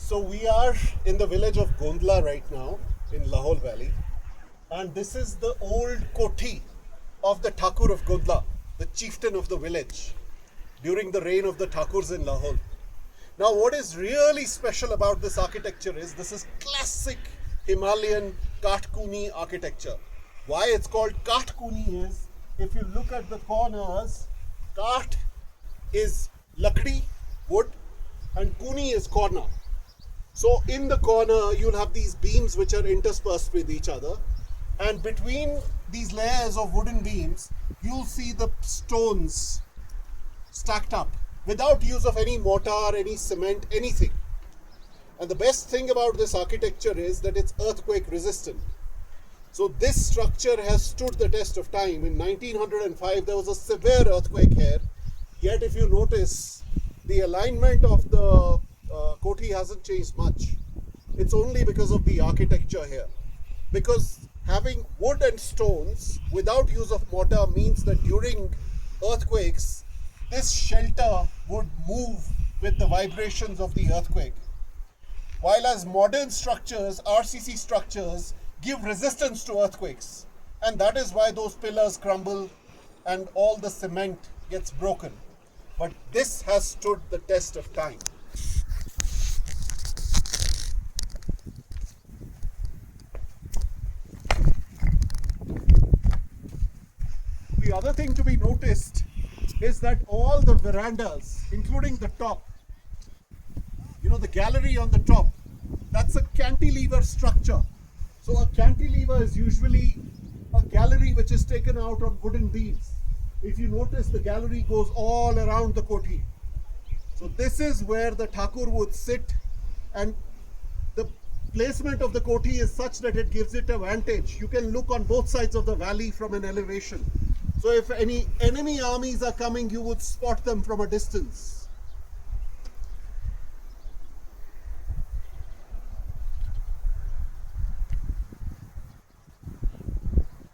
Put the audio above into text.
So we are in the village of Gondla right now in Lahore Valley, and this is the old koti of the Thakur of Gondla, the chieftain of the village during the reign of the Thakurs in Lahore. Now, what is really special about this architecture is this is classic Himalayan Kathkuni architecture. Why it's called Kathkuni is if you look at the corners, Kath is lakdi, wood, and Kuni is corner. So in the corner, you'll have these beams which are interspersed with each other, and between these layers of wooden beams, you'll see the stones stacked up without use of any mortar, any cement, anything. And the best thing about this architecture is that it's earthquake resistant. So this structure has stood the test of time. In 1905, there was a severe earthquake here. Yet if you notice, the alignment of the koti hasn't changed much. It's only because of the architecture here. Because having wood and stones without use of mortar means that during earthquakes, this shelter would move with the vibrations of the earthquake. While as modern structures, RCC structures, give resistance to earthquakes. And that is why those pillars crumble and all the cement gets broken. But this has stood the test of time. The other thing to be noticed is that all the verandas, including the top, the gallery on the top, that's a cantilever structure. So a cantilever is usually a gallery which is taken out on wooden beams. If you notice, the gallery goes all around the koti. So this is where the Thakur would sit, and the placement of the koti is such that it gives it a vantage. You can look on both sides of the valley from an elevation. So if any enemy armies are coming, you would spot them from a distance.